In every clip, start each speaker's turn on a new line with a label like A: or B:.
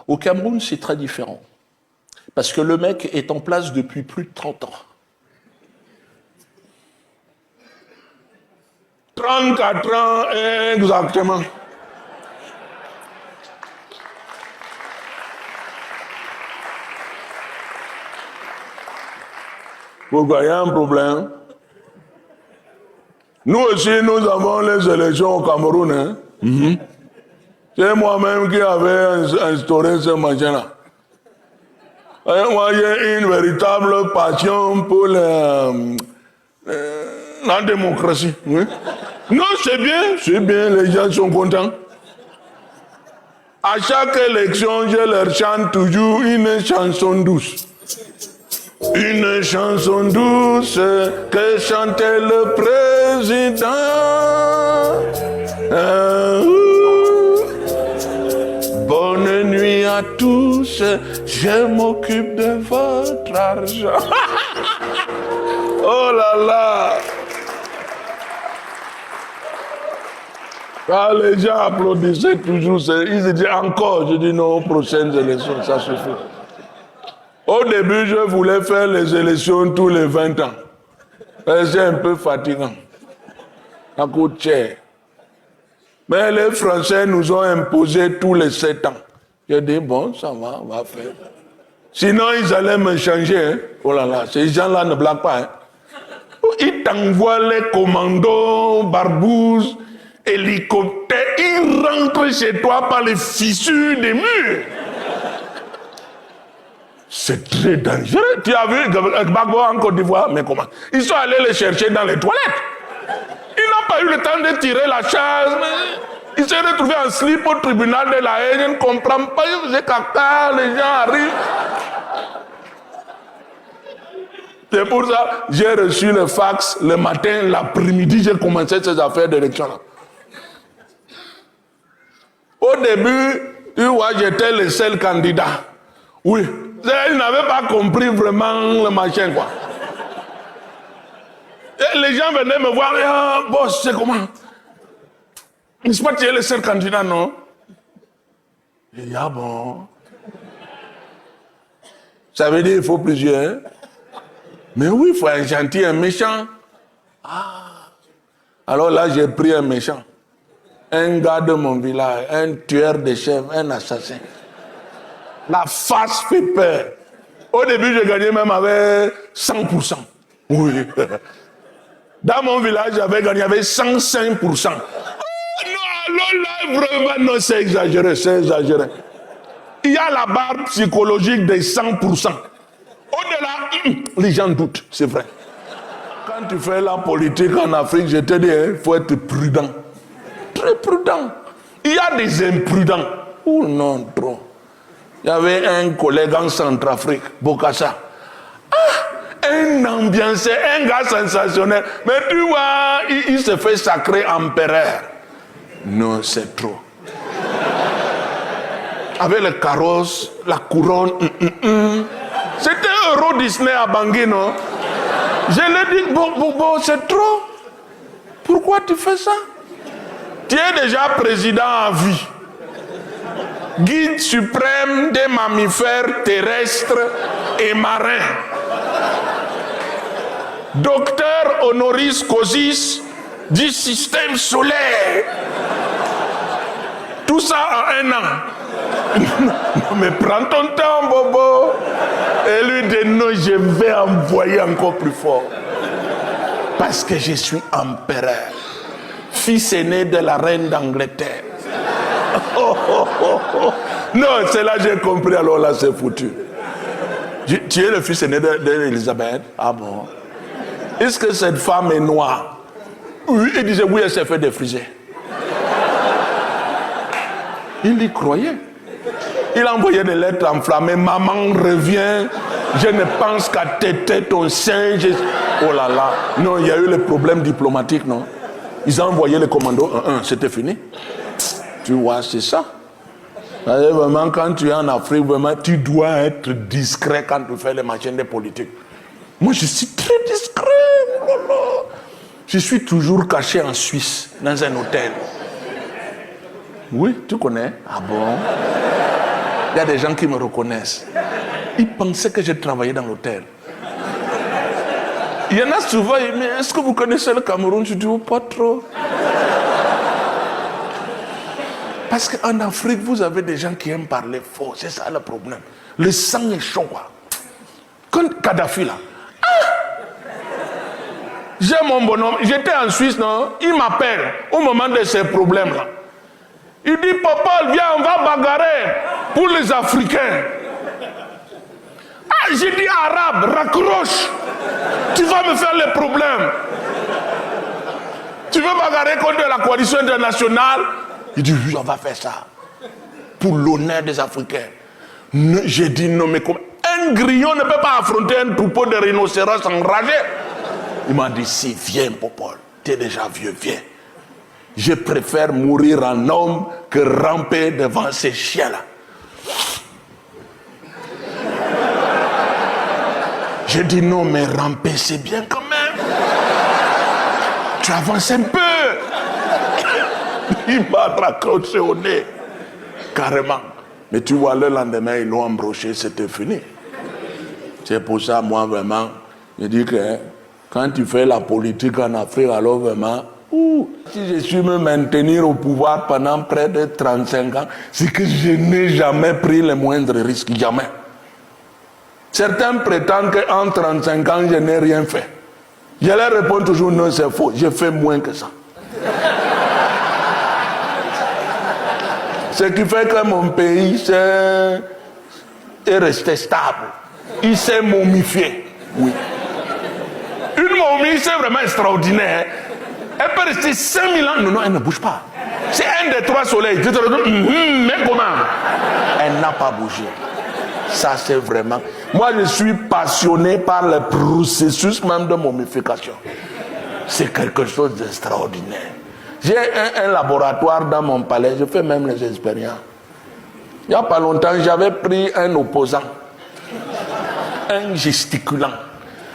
A: Au Cameroun, c'est très différent. Parce que le mec est en place depuis plus de 30 ans. 34 ans, exactement. Pourquoi il y a un problème? Nous aussi, nous avons les élections au Cameroun. Hein? Mm-hmm. C'est moi-même qui avais instauré ce machin-là. Moi, j'ai une véritable passion pour la démocratie. Oui? Non, c'est bien, les gens sont contents. À chaque élection, je leur chante toujours une chanson douce. Une chanson douce que chantait le président. Bonne nuit à tous, je m'occupe de votre argent. Oh là là! Ah, les gens applaudissaient toujours, ils se disaient encore, je dis non, aux prochaines élections, ça suffit. Au début, je voulais faire les élections tous les 20 ans. C'est un peu fatigant. Ça coûte cher. Mais les Français nous ont imposé tous les 7 ans. J'ai dit, bon, ça va, on va faire. Sinon, ils allaient me changer. Hein. Oh là là, ces gens-là ne blaguent pas. Hein. Ils t'envoient les commandos, barbouzes, hélicoptères. Ils rentrent chez toi par les fissures des murs. C'est très dangereux. Tu as vu Gbagbo en Côte d'Ivoire, mais comment? Ils sont allés les chercher dans les toilettes. Ils n'ont pas eu le temps de tirer la chasse. Ils se sont retrouvés en slip au tribunal de la haine. Je ne comprends pas. Ils faisaient caca, les gens arrivent. C'est pour ça que j'ai reçu le fax le matin, l'après-midi, j'ai commencé ces affaires d'élection-là. Au début, tu vois, j'étais le seul candidat. Oui. Ils n'avaient pas compris vraiment le machin, quoi. Et les gens venaient me voir, boss, c'est comment? N'est-ce pas que tu es le seul candidat, non? Et ah bon? Ça veut dire qu'il faut plusieurs. Mais oui, il faut un gentil, un méchant. Ah. Alors là, j'ai pris un méchant. Un gars de mon village, un tueur de chèvres, un assassin. La face fait peur. Au début, je gagnais même avec 100%. Oui. Dans mon village, j'avais gagné avec 105%. Oh, non, là, vraiment, non, c'est exagéré, c'est exagéré. Il y a la barre psychologique des 100%. Au-delà, les gens doutent, c'est vrai. Quand tu fais la politique en Afrique, je te dis, il faut être prudent. Très prudent. Il y a des imprudents. Oh non, trop. Il y avait un collègue en Centrafrique, Bokassa. Ah, un ambiancé, un gars sensationnel. Mais tu vois, il se fait sacrer empereur. Non, c'est trop. Avec le carrosse, la couronne. C'était Euro Disney à Bangui, non? Je lui ai dit, bon, c'est trop. Pourquoi tu fais ça? Tu es déjà président à vie. Guide suprême des mammifères terrestres et marins. Docteur honoris causis du système solaire. Tout ça en 1 an. Non, mais prends ton temps, Bobo. Et lui dit non, je vais envoyer encore plus fort. Parce que je suis empereur. Fils aîné de la reine d'Angleterre. Non, c'est là que j'ai compris, alors là c'est foutu. Tu es le fils aîné d'Elisabeth? Ah bon? Est-ce que cette femme est noire? Oui, il disait oui, elle s'est fait défriser. Il y croyait. Il envoyait des lettres enflammées. Maman revient. Je ne pense qu'à téter ton sein. Oh là là. Non, il y a eu le problème diplomatique, non? Ils ont envoyé les commandos. C'était fini. Tu vois, c'est ça. Vraiment, quand tu es en Afrique, vraiment, tu dois être discret quand tu fais les machines de politique. Moi, je suis très discret. Je suis toujours caché en Suisse, dans un hôtel. Oui, tu connais? Ah bon? Il y a des gens qui me reconnaissent. Ils pensaient que j'ai travaillé dans l'hôtel. Il y en a souvent, ils disent, mais est-ce que vous connaissez le Cameroun? Je dis, oh, pas trop. Parce qu'en Afrique, vous avez des gens qui aiment parler fort. C'est ça le problème. Le sang est chaud. Quand Kadhafi là, j'ai mon bonhomme, j'étais en Suisse, non? Il m'appelle au moment de ces problèmes-là. Il dit, papa, viens, on va bagarrer pour les Africains. Ah, j'ai dit, arabe, raccroche. Tu vas me faire les problèmes. Tu veux bagarrer contre la coalition internationale? Il dit, oui, on va faire ça. Pour l'honneur des Africains. J'ai dit, non, mais comment? Un grillon ne peut pas affronter un troupeau de rhinocéros enragés. Il m'a dit, si, viens, Popol. Tu es déjà vieux, viens. Je préfère mourir en homme que ramper devant ces chiens-là. J'ai dit, non, mais ramper, c'est bien quand même. Tu avances un peu. Il m'a raccroché au nez. Carrément. Mais tu vois, le lendemain, ils l'ont embroché, c'était fini. C'est pour ça, moi, vraiment, je dis que quand tu fais la politique en Afrique, alors vraiment, si je suis me maintenir au pouvoir pendant près de 35 ans, c'est que je n'ai jamais pris le moindre risque, jamais. Certains prétendent qu'en 35 ans, je n'ai rien fait. Je leur réponds toujours, non, c'est faux, j'ai fait moins que ça. Ce qui fait que mon pays est resté stable. Il s'est momifié. Oui. Une momie, c'est vraiment extraordinaire. Elle peut rester 5000 ans. Non, non, elle ne bouge pas. C'est un des 3 soleils. Tu te dis, mais comment? Elle n'a pas bougé. Ça, c'est vraiment... Moi, je suis passionné par le processus même de momification. C'est quelque chose d'extraordinaire. J'ai un laboratoire dans mon palais, je fais même les expériences. Il n'y a pas longtemps, j'avais pris un opposant, un gesticulant,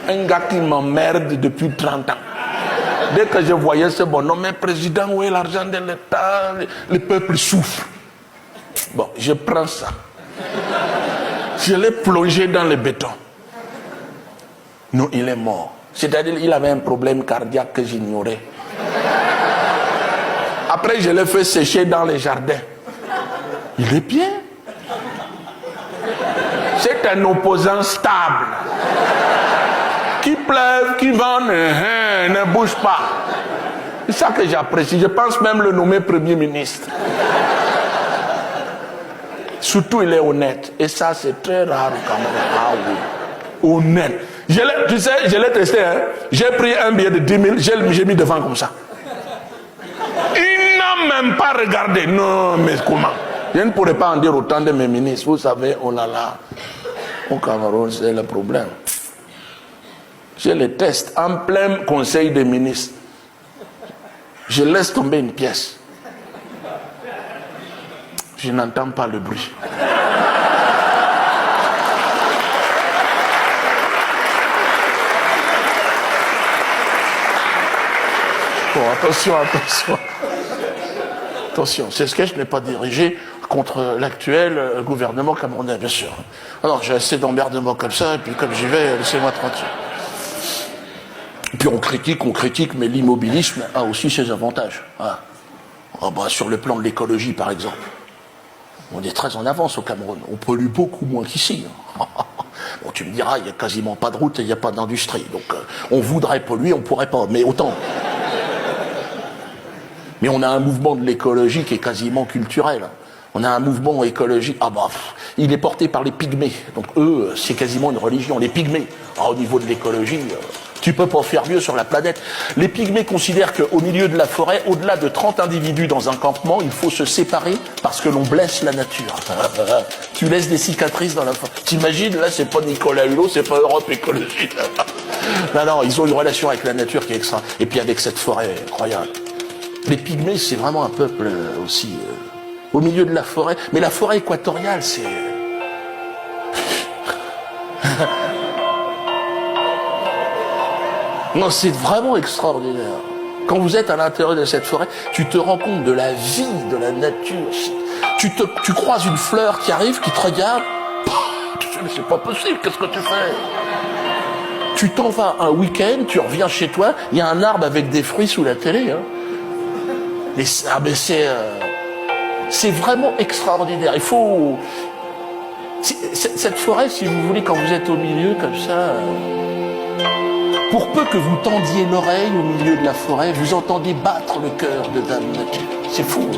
A: un gars qui m'emmerde depuis 30 ans. Dès que je voyais ce bonhomme, mais président, où est l'argent de l'État? Le peuple souffre. Bon, je prends ça. Je l'ai plongé dans le béton. Non, il est mort. C'est-à-dire qu'il avait un problème cardiaque que j'ignorais. Après, je l'ai fait sécher dans les jardins. Il est bien. C'est un opposant stable. Qui pleuve, qui va, ne bouge pas. C'est ça que j'apprécie. Je pense même le nommer Premier ministre. Surtout, il est honnête. Et ça, c'est très rare quand même. Ah oui. Honnête. Tu sais, je l'ai testé. Hein. J'ai pris un billet de 10 000, j'ai mis devant comme ça. Il n'a même pas regardé. Non, mais comment? Je ne pourrais pas en dire autant de mes ministres. Vous savez, oh là là. Au Cameroun, c'est le problème. Je les teste en plein conseil des ministres. Je laisse tomber une pièce. Je n'entends pas le bruit. Bon, attention. Attention, c'est ce que je n'ai pas dirigé contre l'actuel gouvernement camerounais, bien sûr. Alors, j'ai assez d'emmerdement comme ça, et puis comme j'y vais, laissez-moi tranquille. Et puis on critique, mais l'immobilisme a aussi ses avantages. Ah. Oh bah, sur le plan de l'écologie, par exemple. On est très en avance au Cameroun. On pollue beaucoup moins qu'ici. Bon, tu me diras, il n'y a quasiment pas de route et il n'y a pas d'industrie. Donc, on voudrait polluer, on ne pourrait pas. Mais autant. Mais on a un mouvement de l'écologie qui est quasiment culturel. On a un mouvement écologique. Ah bah, il est porté par les pygmées. Donc, eux, c'est quasiment une religion. Les pygmées. Ah, au niveau de l'écologie... Tu peux pas faire mieux sur la planète. Les pygmées considèrent qu'au milieu de la forêt, au-delà de 30 individus dans un campement, il faut se séparer parce que l'on blesse la nature. Tu laisses des cicatrices dans la forêt. T'imagines, là, c'est pas Nicolas Hulot, c'est pas Europe Écologie. Non, ils ont une relation avec la nature qui est extra. Et puis avec cette forêt incroyable. Les pygmées, c'est vraiment un peuple aussi au milieu de la forêt. Mais la forêt équatoriale, c'est... Non, c'est vraiment extraordinaire. Quand vous êtes à l'intérieur de cette forêt, tu te rends compte de la vie, de la nature.
B: Tu croises une fleur qui arrive, qui te regarde. Tu dis, mais c'est pas possible, qu'est-ce que tu fais? Tu t'en vas un week-end, tu reviens chez toi, il y a un arbre avec des fruits sous la télé. Hein. Mais c'est vraiment extraordinaire. Il faut... Cette forêt, si vous voulez, quand vous êtes au milieu comme ça, pour peu que vous tendiez l'oreille au milieu de la forêt, vous entendez battre le cœur de Dame Nature. C'est fou.